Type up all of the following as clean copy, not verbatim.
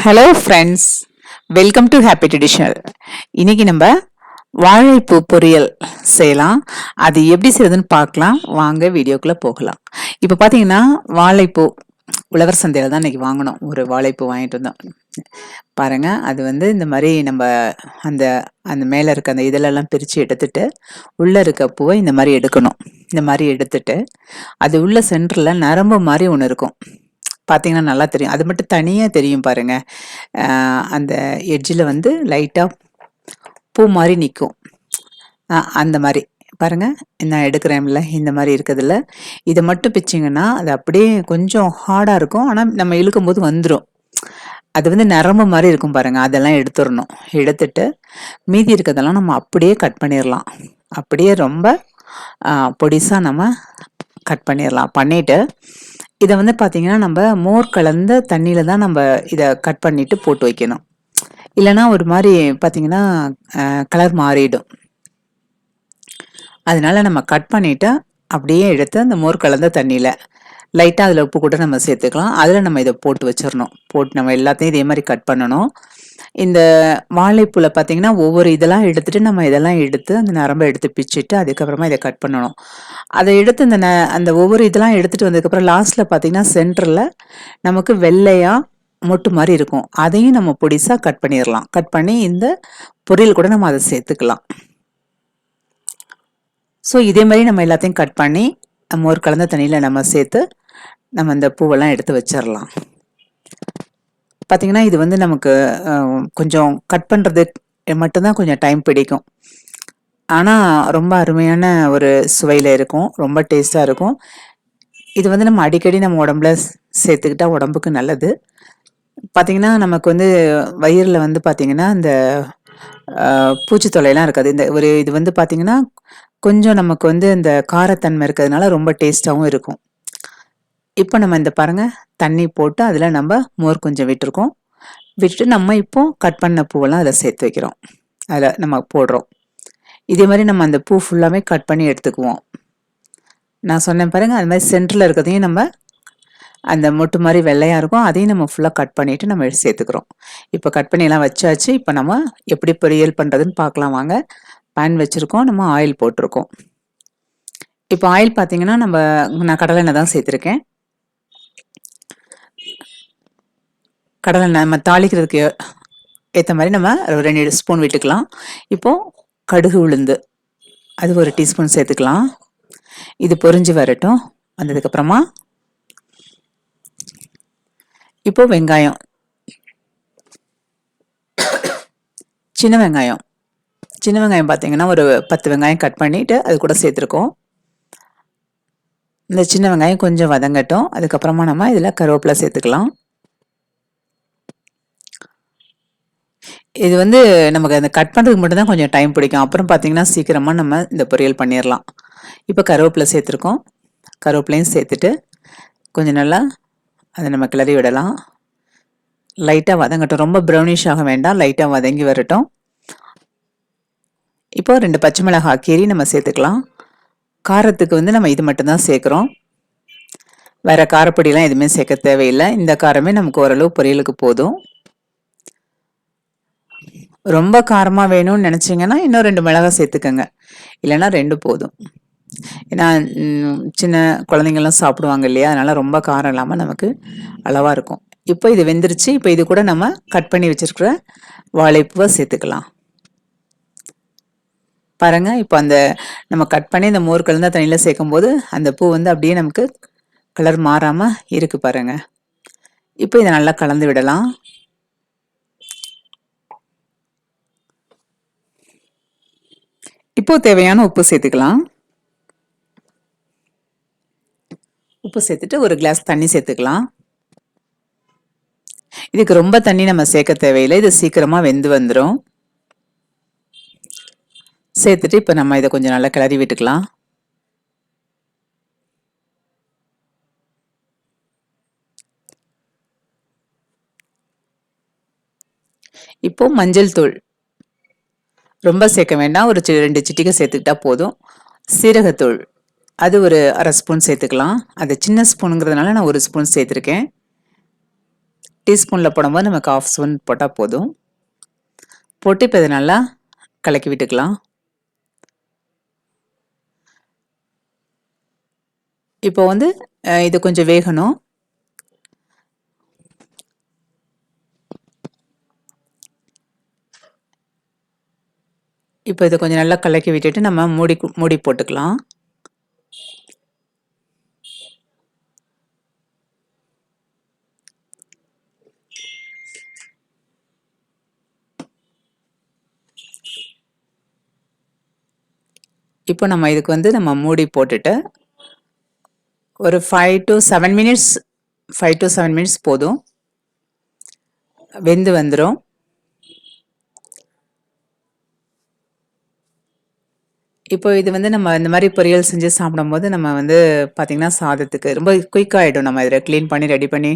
Hello friends, welcome to happy traditional. இன்னைக்கு நம்ம வாழைப்பூ பொரியல் செய்யலாம். அது எப்படி செய்யறதுன்னு பார்க்கலாம். வாங்க வீடியோக்குள்ளே போகலாம். இப்போ பார்த்தீங்கன்னா வாழைப்பூ உழவர் சந்தையில் தான் இன்னைக்கு வாங்கினோம். ஒரு வாழைப்பூ வாங்கிட்டு வந்தோம். பாருங்க, அது இந்த மாதிரி நம்ம அந்த அந்த மேலே இருக்க அந்த இதழெல்லாம் பிரித்து எடுத்துட்டு உள்ளே இருக்க பூவை இந்த மாதிரி எடுக்கணும். இந்த மாதிரி எடுத்துட்டு அது உள்ள சென்டரில் நரம்பு மாதிரி ஒன்று இருக்கும். பார்த்தீங்கன்னா நல்லா தெரியும். அது மட்டும் தனியாக தெரியும் பாருங்க. அந்த எட்ஜில் லைட்டாக பூ மாதிரி நிற்கும். அந்த மாதிரி பாருங்க, நான் எடுக்கிறேன்ல இந்த மாதிரி இருக்கிறதுல இதை மட்டும் பிச்சிங்கன்னா அது அப்படியே கொஞ்சம் ஹார்டாக இருக்கும். ஆனால் நம்ம இழுக்கும் போது வந்துடும். அது நரம்பு மாதிரி இருக்கும் பாருங்க. அதெல்லாம் எடுத்துடணும். எடுத்துட்டு மீதி இருக்கிறதெல்லாம் நம்ம அப்படியே கட் பண்ணிடலாம். அப்படியே ரொம்ப பொடிசாக நம்ம கட் பண்ணிடலாம். பண்ணிட்டு இதை பார்த்தீங்கன்னா நம்ம மோர் கலந்த தண்ணியில் தான் நம்ம இதை கட் பண்ணிட்டு போட்டு வைக்கணும். இல்லைன்னா ஒரு மாதிரி பார்த்தீங்கன்னா கலர் மாறிடும். அதனால நம்ம கட் பண்ணிட்டு அப்படியே எடுத்து அந்த மோர் கலந்த தண்ணியில் லைட்டாக அதில் உப்பு கூட நம்ம சேர்த்துக்கலாம். அதில் நம்ம இதை போட்டு வச்சிடணும். போட்டு நம்ம எல்லாத்தையும் இதே மாதிரி கட் பண்ணணும். இந்த வாழைப்பூல பார்த்தீங்கன்னா ஒவ்வொரு இதெல்லாம் எடுத்துட்டு நம்ம இதெல்லாம் எடுத்து அந்த நரம்பை எடுத்து பிச்சுட்டு அதுக்கப்புறமா இதை கட் பண்ணணும். அதை எடுத்து அந்த ஒவ்வொரு இதெல்லாம் எடுத்துட்டு வந்ததுக்கப்புறம் லாஸ்ட்டில் பார்த்தீங்கன்னா சென்டரில் நமக்கு வெள்ளையாக மொட்டு மாதிரி இருக்கும். அதையும் நம்ம பொடிசாக கட் பண்ணிடலாம். கட் பண்ணி இந்த பொரியல் கூட நம்ம அதை சேர்த்துக்கலாம். ஸோ இதே மாதிரி நம்ம எல்லாத்தையும் கட் பண்ணி மோர் கலந்த தண்ணியில் நம்ம சேர்த்து நம்ம இந்த பூவெல்லாம் எடுத்து வச்சிடலாம். பார்த்தீங்கன்னா இது நமக்கு கொஞ்சம் கட் பண்ணுறது மட்டும்தான் கொஞ்சம் டைம் பிடிக்கும். ஆனால் ரொம்ப அருமையான ஒரு சுவையில் இருக்கும். ரொம்ப டேஸ்ட்டாக இருக்கும். இது நம்ம அடிக்கடி நம்ம உடம்புல சேர்த்துக்கிட்டா உடம்புக்கு நல்லது. பார்த்தீங்கன்னா நமக்கு வயிறில் பார்த்தீங்கன்னா இந்த பூச்சி தொல்லையெல்லாம் இருக்காது. இந்த ஒரு இது பார்த்தீங்கன்னா கொஞ்சம் நமக்கு இந்த காரத்தன்மை இருக்கிறதுனால ரொம்ப டேஸ்ட்டாகவும் இருக்கும். இப்போ நம்ம இந்த பாருங்க தண்ணி போட்டு அதில் நம்ம மோர் கொஞ்சம் விட்டுருக்கோம். விட்டுட்டு நம்ம இப்போ கட் பண்ண பூவெல்லாம் அதில் சேர்த்து வைக்கிறோம். அதில் நம்ம போடுறோம். இதே மாதிரி நம்ம அந்த பூ ஃபுல்லாமே கட் பண்ணி எடுத்துக்குவோம். நான் சொன்னேன் பாருங்க, அது மாதிரி சென்டரில் இருக்கிறதையும் நம்ம அந்த மொட்டு மாதிரி வெள்ளையாக இருக்கும், அதையும் நம்ம ஃபுல்லாக கட் பண்ணிவிட்டு நம்ம சேர்த்துக்கிறோம். இப்போ கட் பண்ணியெல்லாம் வச்சாச்சு. இப்போ நம்ம எப்படி பொரியல் பண்ணுறதுன்னு பார்க்கலாம் வாங்க. பேன் வச்சுருக்கோம், நம்ம ஆயில் போட்டிருக்கோம். இப்போ ஆயில் பார்த்தீங்கன்னா நான் கடலை எண்ணெய் தான் சேர்த்துருக்கேன். கடலை நம்ம தாளிக்கிறதுக்கு ஏற்ற மாதிரி நம்ம 2 ஸ்பூன் விட்டுக்கலாம். இப்போது கடுகு உளுந்து அது 1 டீஸ்பூன் சேர்த்துக்கலாம். இது பொரிஞ்சு வரட்டும். வந்ததுக்கப்புறமா இப்போ வெங்காயம், சின்ன வெங்காயம் பார்த்தீங்கன்னா ஒரு 10 வெங்காயம் கட் பண்ணிவிட்டு அது கூட சேர்த்துருக்கோம். இந்த சின்ன வெங்காயம் கொஞ்சம் வதங்கட்டும். அதுக்கப்புறமா நம்ம இதில் கருவேப்பிலை சேர்த்துக்கலாம். இது நமக்கு அந்த கட் பண்ணுறதுக்கு மட்டும்தான் கொஞ்சம் டைம் பிடிக்கும். அப்புறம் பார்த்தீங்கன்னா சீக்கிரமாக நம்ம இந்த பொரியல் பண்ணிடலாம். இப்போ கருவேப்பிலை சேர்த்துருக்கோம். கருவேப்பிலையும் சேர்த்துட்டு கொஞ்சம் நல்லா அதை நம்ம கிளறி விடலாம். லைட்டாக வதங்கட்டும். ரொம்ப ப்ரௌனிஷ் ஆக வேண்டாம், லைட்டாக வதங்கி வரட்டும். இப்போ 2 பச்சை மிளகாய் கீரி நம்ம சேர்த்துக்கலாம். காரத்துக்கு நம்ம இது மட்டும்தான் சேர்க்குறோம். வேறு காரப்பொடியெலாம் எதுவுமே சேர்க்க தேவையில்லை. இந்த காரமே நமக்கு ஓரளவு பொரியலுக்கு போதும். ரொம்ப காரமாக வேணும்னு நினச்சிங்கன்னா இன்னும் 2 மிளகாய் சேர்த்துக்கோங்க. இல்லைன்னா 2 போதும். ஏன்னா சின்ன குழந்தைங்கள்லாம் சாப்பிடுவாங்க இல்லையா, அதனால் ரொம்ப காரம் இல்லாமல் நமக்கு அளவாக இருக்கும். இப்போ இது வெந்துருச்சு. இப்போ இது கூட நம்ம கட் பண்ணி வச்சுருக்கிற வாழைப்பூவை சேர்த்துக்கலாம். பாருங்கள், இப்போ நம்ம கட் பண்ணி இந்த மோர் கலந்த தண்ணியில் சேர்க்கும் போது அந்த பூ அப்படியே நமக்கு கலர் மாறாமல் இருக்குது பாருங்கள். இப்போ இதை நல்லா கலந்து விடலாம். இப்போ தேவையான உப்பு சேர்த்துக்கலாம். உப்பு சேர்த்துட்டு 1 கிளாஸ் தண்ணி சேர்த்துக்கலாம். இதுக்கு ரொம்ப தண்ணி நம்ம சேர்க்க தேவையில்லை. இது சீக்கிரமாக வெந்து வந்துடும். சேர்த்துட்டு இப்போ நம்ம இதை கொஞ்சம் நல்லா கிளறி விட்டுக்கலாம். இப்போ மஞ்சள் தூள் ரொம்ப சேர்க்க வேண்டாம், ஒரு 2 சிட்டிகை சேர்த்துக்கிட்டா போதும். சீரகத்தூள் அது ஒரு 1/2 ஸ்பூன் சேர்த்துக்கலாம். அது சின்ன ஸ்பூனுங்கிறதுனால நான் 1 ஸ்பூன் சேர்த்துருக்கேன். டீஸ்பூனில் போடும்போது நமக்கு 1/2 ஸ்பூன் போட்டால் போதும். போட்டு இப்போ இதை நல்லா கலக்கி விட்டுக்கலாம். இப்போ வந்து இது கொஞ்சம் வேகணும். இப்போ இதை கொஞ்சம் நல்லா கலக்கி விட்டுட்டு நம்ம மூடி போட்டுக்கலாம். இப்போ நம்ம இதுக்கு வந்து நம்ம மூடி போட்டுட்டு ஒரு 5 to 7 மினிட்ஸ் போதும், வெந்து வந்துடும். இப்போ இது வந்து நம்ம இந்த மாதிரி பொரியல் செஞ்சு சாப்பிடும்போது நம்ம வந்து பார்த்திங்கன்னா சாதத்துக்கு ரொம்ப குயிக்காகிடும். நம்ம இதில் க்ளீன் பண்ணி ரெடி பண்ணி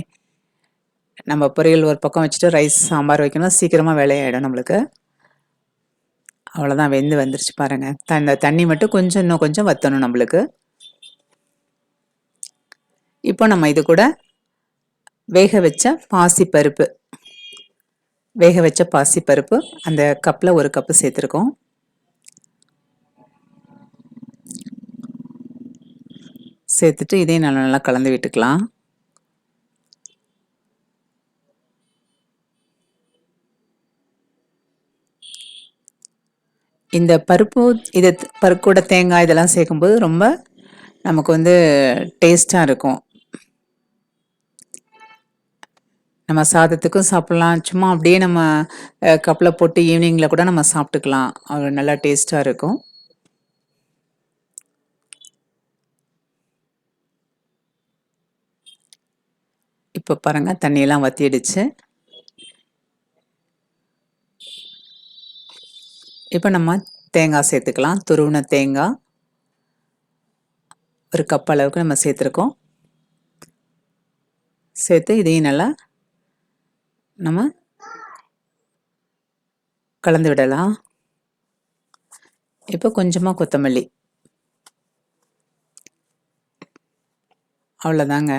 நம்ம பொரியல் ஒரு பக்கம் வச்சுட்டு ரைஸ் சாம்பார் வைக்கணும், சீக்கிரமாக வேலையாகிடும் நம்மளுக்கு. அவ்வளோதான், வெந்து வந்துருச்சு பாருங்கள். இந்த தண்ணி மட்டும் இன்னும் கொஞ்சம் வற்றணும் நம்மளுக்கு. இப்போ நம்ம இது கூட வேக வச்ச பாசிப்பருப்பு அந்த கப்பில் ஒரு கப்பு சேர்த்துருக்கோம். சேர்த்துட்டு இதையும் நல்லா கலந்து விட்டுக்கலாம். இந்த பருப்பு கூட தேங்காய் இதெல்லாம் சேர்க்கும்போது ரொம்ப நமக்கு வந்து டேஸ்டாக இருக்கும். நம்ம சாதத்துக்கும் சாப்பிட்லாம், சும்மா அப்படியே நம்ம கப்பில் போட்டு ஈவினிங்கில் கூட நம்ம சாப்பிட்டுக்கலாம். அது நல்லா டேஸ்ட்டாக இருக்கும். இப்போ பாருங்கள், தண்ணியெல்லாம் வற்றிடுச்சு. இப்போ நம்ம தேங்காய் சேர்த்துக்கலாம். துருவின தேங்காய் ஒரு கப் அளவுக்கு நம்ம சேர்த்துருக்கோம். சேர்த்து இதையும் நல்லா நம்ம கலந்து விடலாம். இப்போ கொஞ்சமாக கொத்தமல்லி, அவ்வளோதாங்க,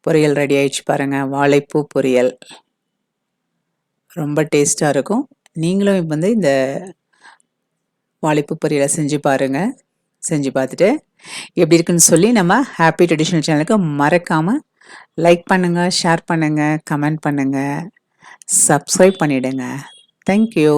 பொரியல் ரெடி ஆயிடுச்சு பாருங்கள். வாழைப்பூ பொரியல் ரொம்ப டேஸ்ட்டாக இருக்கும். நீங்களும் வந்து இந்த வாழைப்பூ பொரியலை செஞ்சு பாருங்கள். செஞ்சு பார்த்துட்டு எப்படி இருக்குன்னு சொல்லி நம்ம ஹாப்பி ட்ரெடிஷ்னல் சேனலுக்கு மறக்காமல் லைக் பண்ணுங்கள், ஷேர் பண்ணுங்கள், கமெண்ட் பண்ணுங்கள், சப்ஸ்கிரைப் பண்ணிவிடுங்க. தேங்க்யூ.